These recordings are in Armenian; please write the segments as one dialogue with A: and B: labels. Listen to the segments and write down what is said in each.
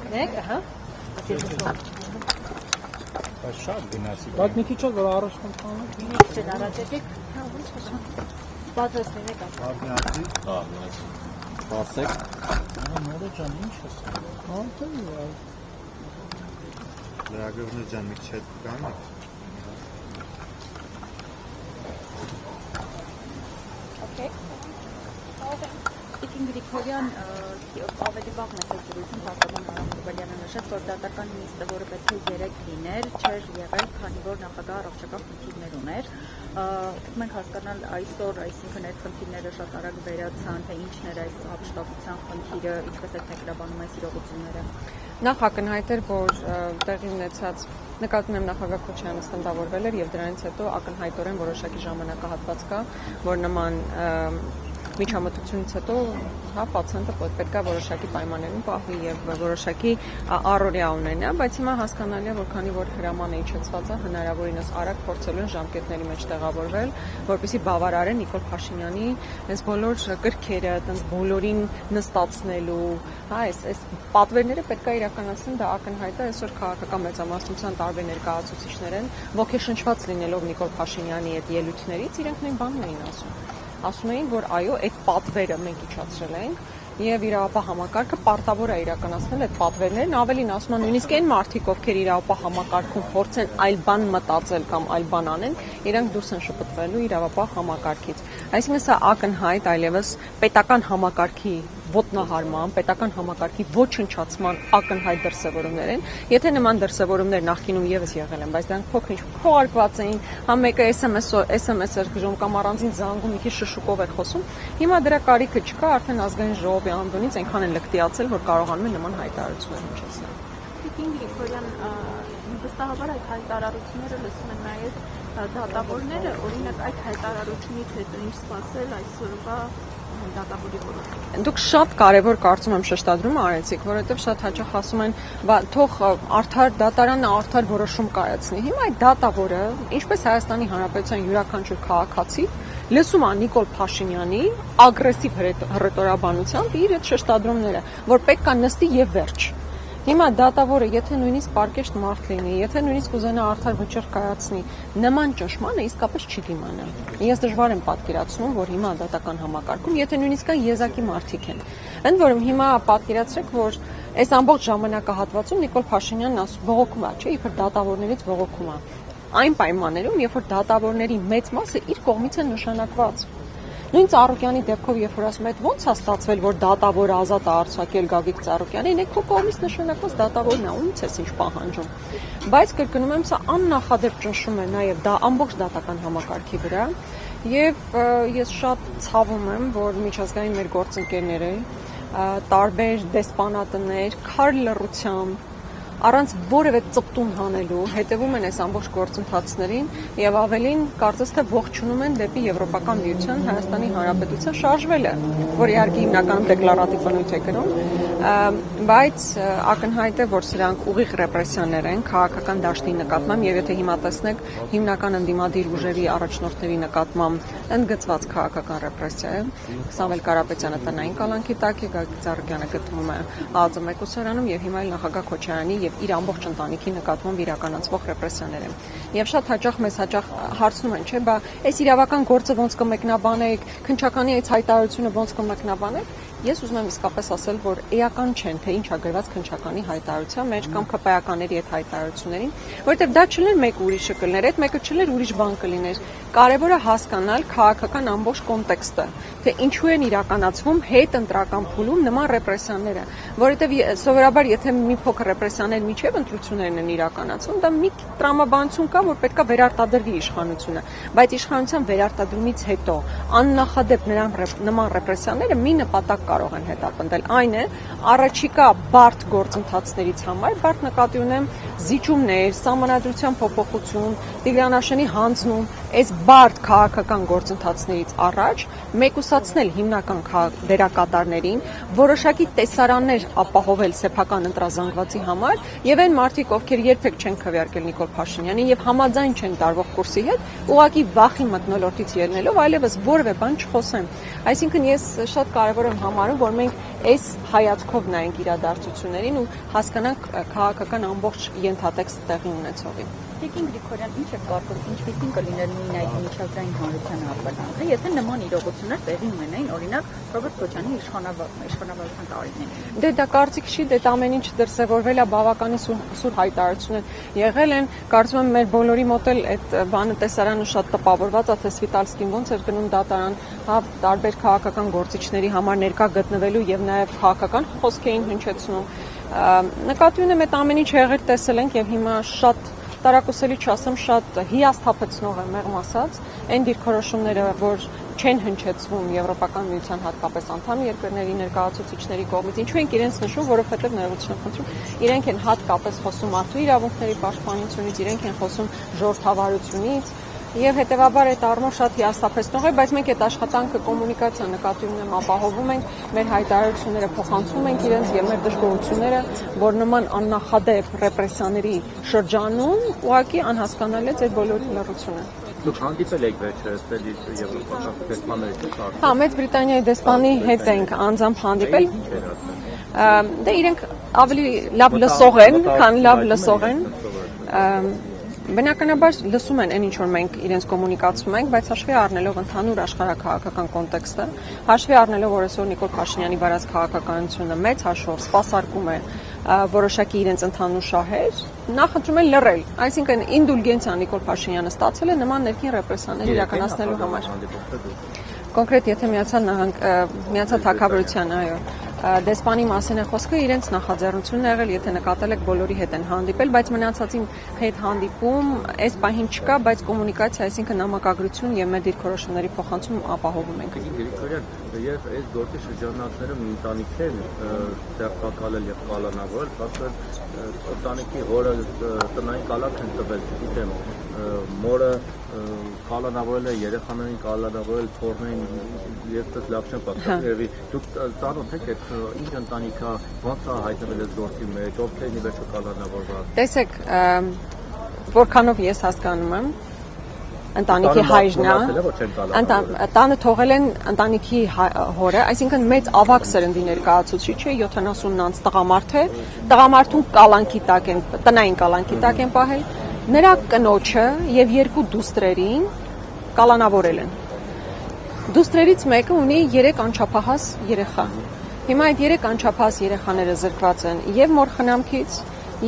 A: Մեկ, ահա։
B: Բայց շատ գնացի։
C: Բայց մի քիչ որ առաջ կան։
A: Չէ, առաջ եկեք։ Հա, ո՞նց խոսում։ Պատրաստներ եք ասում։
B: Արնացի։
D: Հա, նայած։ Սպասեք։
B: Նորը ջան, ինչ ես։
E: Լրագրողներ ջան, մի քիչ հետ կան։
A: Okay. Տիկին Գրիգորյան ավելի վաղ մեզ հետ զրույցում պաշտպան Հարամուրբալյանը նշեց, որ դատական նիստը, որը պետք է 3 լիներ, չէր եղել, քանի որ նախագահը առողջական խնդիրներ ուներ։ Մենք հասկանալ այսօր, այսինքն այդ խնդիրները շատ արագ վերացան, թե ինչն էր այս ապշտակության խնդիրը, ինչպես եք մեկնաբանում այս իրողությունները։
F: Նախ ակնհայտ էր, որ տեղի ունեցած նկատում եմ նախագահ Քոչարյանը ստնդավորվել էր եւ դրանից հետո ակնհայտորեն որոշակի ժամանակահատված կա, որ նման միջամտությունից հետո հա պացիենտը պետք է որոշակի պայմաններում պահվի եւ որոշակի առօրյա ունենա, բայց հիմա հասկանալի է, որ քանի որ հրամանը իջեցված է, հնարավորինս արագ փորձելու են ժամկետների մեջ տեղավորվել, որպեսզի բավարարեն Նիկոլ Փաշինյանի այս բոլոր կրքերը, այդպես բոլորին նստացնելու, հա, այս պատվերները պետք է իրականացնեն, դա ակնհայտ է, այսօր քաղաքական մեծամասնության տարբեր ներկայացուցիչներ են, ոգեշնչված լինելով Նիկոլ Փաշինյանի այդ ելույթներից, իրենք նույն բանն էին ասում էին, որ այո, այդ պատվերը մենք իջացրել ենք եւ իրավապահ համակարգը պարտավոր է իրականացնել այդ պատվերներն, ավելին ասում են նույնիսկ այն մարդիկ, ովքեր իրավապահ համակարգում փորձեն այլ բան մտածել կամ այլ բան անեն, իրենք դուրս են շպտվելու իրավապահ համակարգից։ Այսինքն սա ակնհայտ այլևս պետական համակարգի ոտնահարման, պետական համակարգի ոչնչացման ակնհայտ դրսևորումներ են։ Եթե նման դրսևորումներ նախկինում եւս եղել են, բայց դրանք փոքր-ինչ քողարկված էին, հա մեկը SMS-եր գրում կամ առանձին զանգում մի քիչ շշուկով էր խոսում, հիմա դրա կարիքը չկա, արդեն ազգային ժողովի անձնից այնքան են լկտիացել, որ կարողանում են նման հայտարարություններ հնչեցնել։
A: Տիկին Գրիգորյան, վստահաբար այդ հայտարարությունները լսում են նաեւ դատավորները, օրինակ այդ հայտարարությունից հետո ինչ սպասել այսօրվա դատավորի որոշում։
F: Դուք շատ կարևոր կարծում եմ շեշտադրում արեցիք, որովհետև շատ հաճախ ասում են, թող արդար դատարանը արդար որոշում կայացնի։ Հիմա այդ դատավորը, ինչպես Հայաստանի Հանրապետության յուրաքանչյուր քաղաքացի, լսում է Նիկոլ Փաշինյանի ագրեսիվ հռետորաբանությամբ իր այդ շեշտադրումները, որ պետք է նստի եւ վերջ։ Հիմա դատավորը, եթե նույնիսկ պարկեշտ մարդ լինի, եթե նույնիսկ ուզենա արդար վճիռ կայացնի, նման ճնշմանը իսկապես չի դիմանա։ Ես դժվար եմ պատկերացնում, որ հիմա դատական համակարգում, եթե նույնիսկ կան եզակի մարդիկ են։ Ընդ որում հիմա պատկերացրեք, որ այս ամբողջ ժամանակահատվածում Նիկոլ Փաշինյանն բողոքում է, չէ՞, իբր դատավորներից բողոքում է։ Այն պայմաններում, երբ որ դատավորների մեծ մասը իր կողմից են նշանակված։ Նույն Ծառուկյանի դեպքով, երբ որ ասում եք, ո՞նց է ստացվել, որ դատավորը ազատ է արձակել Գագիկ Ծառուկյանին, եք քո կողմից նշանակված դատավորն է, ո՞նց ես ինչ պահանջում։ Բայց կրկնում եմ, սա աննախադեպ ճնշում է նաև դա ամբողջ դատական համակարգի վրա, եւ ես շատ ցավում եմ, որ միջազգային մեր գործընկերները, տարբեր դեսպանատներ, քար լռությամբ առանց որևէ ծպտուն հանելու հետևում են այս ամբողջ գործընթացներին եւ ավելին կարծես թե ողջունում են դեպի Եվրոպական միություն Հայաստանի Հանրապետության շարժվելը, որ իհարկե հիմնականում դեկլարատիվ բնույթ է կրում, բայց ակնհայտ է, որ սրանք ուղիղ ռեպրեսիաներ են քաղաքական դաշտի նկատմամբ եւ եթե հիմա տեսնեք հիմնական ընդդիմադիր ուժերի առաջնորդների նկատմամբ ընդգծված քաղաքական ռեպրեսիա է, Սամվել Կարապետյանը տնային կալանքի տակ է, Գագիկ Ծառուկյանը գտնվում է ԱԱԾ մեկուսարանում եւ հիմա էլ նախագահ Քոչարյանի եւ իր ամբողջ ընտանիքի նկատմամբ իրականացվող ռեպրեսիաներ են։ Եվ շատ հաճախ մեզ հարցնում են, չէ՞, բա այս իրավական գործը ոնց կմեկնաբանեք, քննչականի այս հայտարարությունը ոնց կմեկնաբանեք։ Ես ուզում եմ իսկապես ասել, որ էական չեն, թե ինչ է գրված քննչականի հայտարարության մեջ կամ ԿՊԱ-ականների այդ հայտարարություններին, որովհետև դա չլներ մեկ ուրիշը կլներ, այդ մեկը չլներ ուրիշ բան կլիներ։ Կարևոր է հասկանալ քաղաքական ամբողջ կոնտեքստը, թե ինչու են իրականացվում հետ ընտրական փուլում նման ռեպրեսիաները, որովհետև սովորաբար եթե մի փոքր ռեպրեսիաներ միջև ընտրություններն են իրականացվում, դա մի տրամաբանություն կա, որ պետքա վերարտադրվի իշխանությունը, բայց իշխանության վերարտադրումից հետո աննախադեպ նման ռեպրեսիաները մի նպատակ կարող են հետապնդել, այն է առաջիկա բարդ գործընթացներից համար, բարդ նկատի ունեմ զիջումներ, սահմանադրության փոփոխություն, Տիգրան Աշենի հանձնում, այս բարդ քաղաքական գործընթացներից առաջ մեկուսացնել հիմնական դերակատարներին, որոշակի տեսարաններ ապահովել սեփական ընտրազանգվածի համար եւ այն մարդիկ, ովքեր երբեք չեն քվեարկել Նիկոլ Փաշինյանին եւ համաձայն չեն տարվող կուրսի հետ, ուղղակի վախի մթնոլորտից ելնելով այլևս որևէ բան չխոսեն։ Այսինքն ես շատ կարեւոր եմ համարում, որ մենք այս հայացքով նայենք իրադարձություններին ու հասկանանք քաղաքական ամբողջ ենթատեքստը տեղի ունեցողին։
A: Տիկին Գրիգորյան, ինչ է կարծում, ինչպիսին կլիներ նույն այդ միջազգային հանրության արձագանքը, եթե նման իրողություններ տեղի ունենային, օրինակ Ռոբերտ Քոչյանի իշխանավարության տարիներին։
F: Դա կարծիք չի, դա ամեն ինչ դրսևորվել է բավականին սուր հայտարարություններ եղել են, կարծում եմ մեր բոլորի մոտ էլ այդ բանը տեսարանը շատ տպավորված է, թե Սվիտալսկին ոնց էր գնում դատարան, հա, տարբեր քաղաքական գործիչների համար ներկա գտնվելու եւ նաեւ քաղաքական խոսք էին հնչեցնում։ Նկատի ունեմ այդ ամեն ինչ եղել տեսել ենք եւ հիմա շատ տարակուսելի չասեմ, շատ հիասթափեցնող է մեղմ ասած, այն դիրքորոշումները, որ չեն հնչեցվում Եվրոպական միության հատկապես անդամ երկրների ներկայացուցիչների կողմից, ինչու ենք իրենց նշում, որովհետև ներողություն եմ խնդրում, իրենք են հատկապես խոսում մարդու իրավունքների պաշտպանությունից, իրենք են խոսում ժողովրդավարությունից, եւ հետեւաբար այդ առումով շատ հիասթափեցնող է, բայց մենք այդ աշխատանքը կոմունիկացիա նկատի ունեմ ապահովում ենք, մեր հայտարարությունները փոխանցում ենք իրենց եւ մեր դժգոհությունները, որ նման աննախադեպ ռեպրեսիաների շրջանում ուղղակի անհասկանալի է այդ բոլորի լռությունը։
D: Դուք հանդիպել եք վերջերս եվրոպական դեսպանների հետ։
F: Հա, Մեծ Բրիտանիայի դեսպանի հետ ենք անձամբ հանդիպել։ Դե իրենք ավելի լավ լսող են, քան լավ լսող են։ Բնականաբար լսում են այն ինչ որ մենք իրենց կոմունիկացում ենք, բայց հաշվի առնելով ընդհանուր աշխարհաքաղաքական կոնտեքստը, հաշվի առնելով որ այսօր Նիկոլ Փաշինյանի վարած քաղաքականությունը մեծ հաշվով սպասարկում է որոշակի իրենց ընդհանուր շահեր, նախընտրում են լռել, այսինքն ինդուլգենցիա Նիկոլ Փաշինյանը ստացել է նման ներքին ռեպրեսիաներ իրականացնելու համար։ Կոնկրետ եթե Միացյալ Թագավորության, այո, դեսպանի մասին է խոսքը, իրենց նախաձեռնությունն է եղել, եթե նկատել եք բոլորի հետ են հանդիպել, բայց մնացածին հետ հանդիպում այս պահին չկա, բայց կոմունիկացիա, այսինքն նամակագրություն եւ մեր դիրքորոշումների փոխանցում ապահովում ենք։
D: Գրիգորյան, եւ այս գործի շրջանակներում ընտանիքներ դեպակալել եւ կալանավորել, ասել ընտանիքի հորը տնային կալանք են տվել, գիտեմ, մորը կալանավորել է, երեխաներին կալանավորել, թորներին եւ դա լավ չեմ պատկերացրի։ Դուք ծանոթ եք այդ ինչ ընտանիքա, ոնց է հայտնվել այս գործի մեջ, ովքեր ի վերջո կալանավորված։
F: Տեսեք, որքանով ես հասկանում եմ, ընտանիքի հայրն է, տանը թողել են ընտանիքի հորը, այսինքն մեծ ավագ սերնդի ներկայացուցիչ է, 70-անց տղամարդ է, տղամարդուն կալանքի տակ են, տնային կալանքի տակ են պահել, նրա կնոջը եւ երկու դուստրերին կալանավորել են։ Դուստրերից մեկը ունի 3 անչափահաս երեխա։ Հիմա այդ 3 անչափահաս երեխաները զրկված են եւ մոր խնամքից,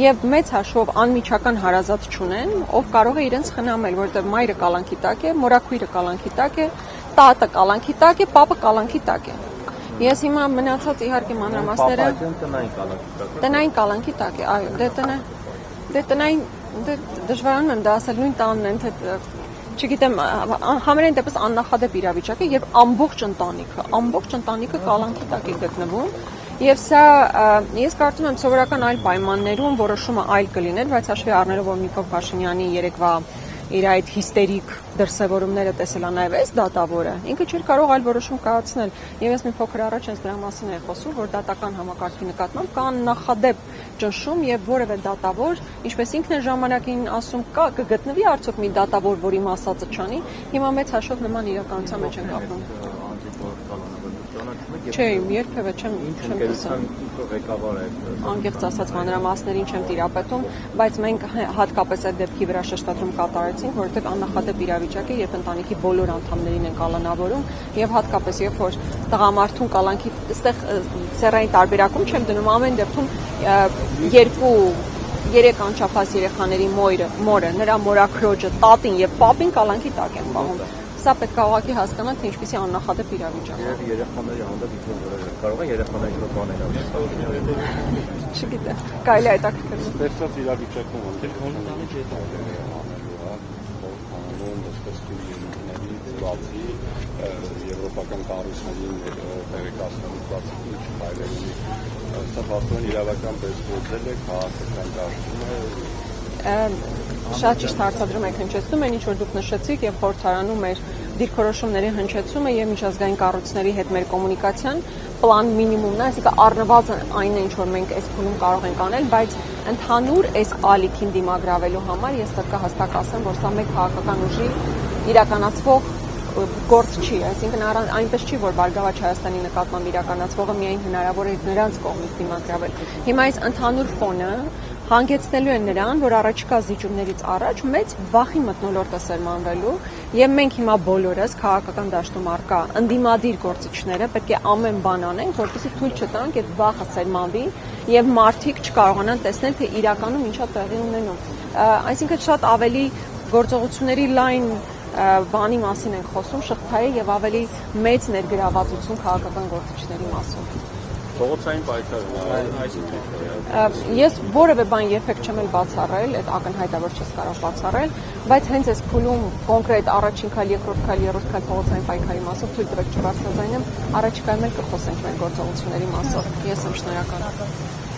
F: եւ մեծ հաշվով անմիջական հարազատ չունեն, ով կարող է իրենց խնամել, որովհետեւ մայրը կալանքի տակ է, մորաքույրը կալանքի տակ է, տատը կալանքի տակ է, պապը կալանքի տակ է։ Ես հիմա մնացած իհարկե մանրամասները տնային կալանքի տակ է, այո, դե տնային դժվարանում եմ դա ասել, նույն տանն են, թե չգիտեմ, համենայն դեպս աննախադեպ իրավիճակ է եւ ամբողջ ընտանիքը կալանքի տակ է գտնվում եւ սա ես կարծում եմ սովորական այլ պայմաններում որոշումը այլ կլիներ, բայց հաշվի առնելով որ Նիկոլ Փաշինյանի երեկվա իր այդ հիստերիկ դրսևորումները տեսել է նաև այս դատավորը, ինքը չէր կարող այլ որոշում կայացնել։ Եվ ես մի փոքր առաջ ես դրա մասին եմ խոսում, որ դատական համակարգի նկատմամբ կան նախադեպ ճնշում եւ որևէ դատավոր, ինչպես ինքն է ժամանակին ասում, կգտնվի արդյոք մի դատավոր, որի մասածը չանի, հիմա մեծ հաշվով նման իրականության մեջ ենք ապրում։ Չէ, երբևէ չեմ տեսել։
D: Ղեկավար է։
F: Անկեղծ ասած մանրամասներին չեմ տիրապետում, բայց մենք հատկապես այդ դեպքի վրա շեշտադրում կատարեցինք, որովհետև աննախադեպ իրավիճակ է, երբ ընտանիքի բոլոր անդամներին են կալանավորում եւ հատկապես երբ որ տղամարդուն կալանքի այստեղ սեռային տարբերակում չեմ դնում, ամեն դեպքում 2-3 անչափահաս երեխաների մորը, նրա մորաքրոջը, տատին եւ պապին կալանքի տակ են պահում։ Սա պետք է ուղղակի հասկանալ, թե ինչպիսի աննախադեպ իրավիճակ է։
D: Եվ երեխաների հանդեպ կարող է երեխաների հետ բաներ անել։
F: Չգիտեմ, կարելի է այդակրկել։
G: Ստեղծած իրավիճակում եվրոպական կառույցներին տեղեկացնելու բացի ինչ ֆայլերի, ըստ իրավական պես գործել է, քաղաքական դաշտում է։
F: Շատ ճիշտ հարցադրում եք հնչեցնում են, ինչ որ դուք նշեցիք եւ խորհրդարանում մեր դիրքորոշումների հնչեցումը եւ միջազգային կառույցների հետ մեր կոմունիկացիան պլան մինիմումն է, այսինքն առնվազն այն է, ինչ որ մենք այս փուլում կարող ենք անել, բայց ընդհանուր այս ալիքին դիմագրավելու համար ես պետք է հստակ ասեմ, որ սա մեկ քաղաքական ուժի իրականացվող գործ չի, այսինքն այնպես չի, որ Բարգավաճ Հայաստանի նկատմամբ իրականացվողը միայն հնարավոր է նրանց կողմից դիմագրավել։ Հիմա այս ընդհանուր ֆոնը հանգեցնելու են նրան, որ առաջիկա զիջումներից առաջ մեծ վախի մթնոլորտ է սերմանվելու եւ մենք հիմա բոլորս քաղաքական դաշտում արկա ընդդիմադիր գործիչները պետք է ամեն բան անենք, որպեսզի թույլ չտանք այդ վախը սերմանվի եւ մարդիկ չկարողանան տեսնել, թե իրականում ինչա տեղի ունենում։ Այսինքն շատ ավելի գործողությունների լայն բանի մասին ենք խոսում, շղթայի եւ ավելի մեծ ներգրավվածություն քաղաքական գործիչների մասով։
G: Փողոցային պայքար,
F: Ես որևէ բան երբեք չեմ էլ բացառել, այդ ակնհայտ է, որ չես կարող բացառել, բայց հենց այս փուլում կոնկրետ առաջին քայլ, երկրորդ քայլ, երրորդ քայլ փողոցային պայքարի մասով թույլ տվեք չբարձրացնեմ, առաջիկայում էլ կխոսենք մեր գործողությունների մասով։ Ես եմ շնորհակալ։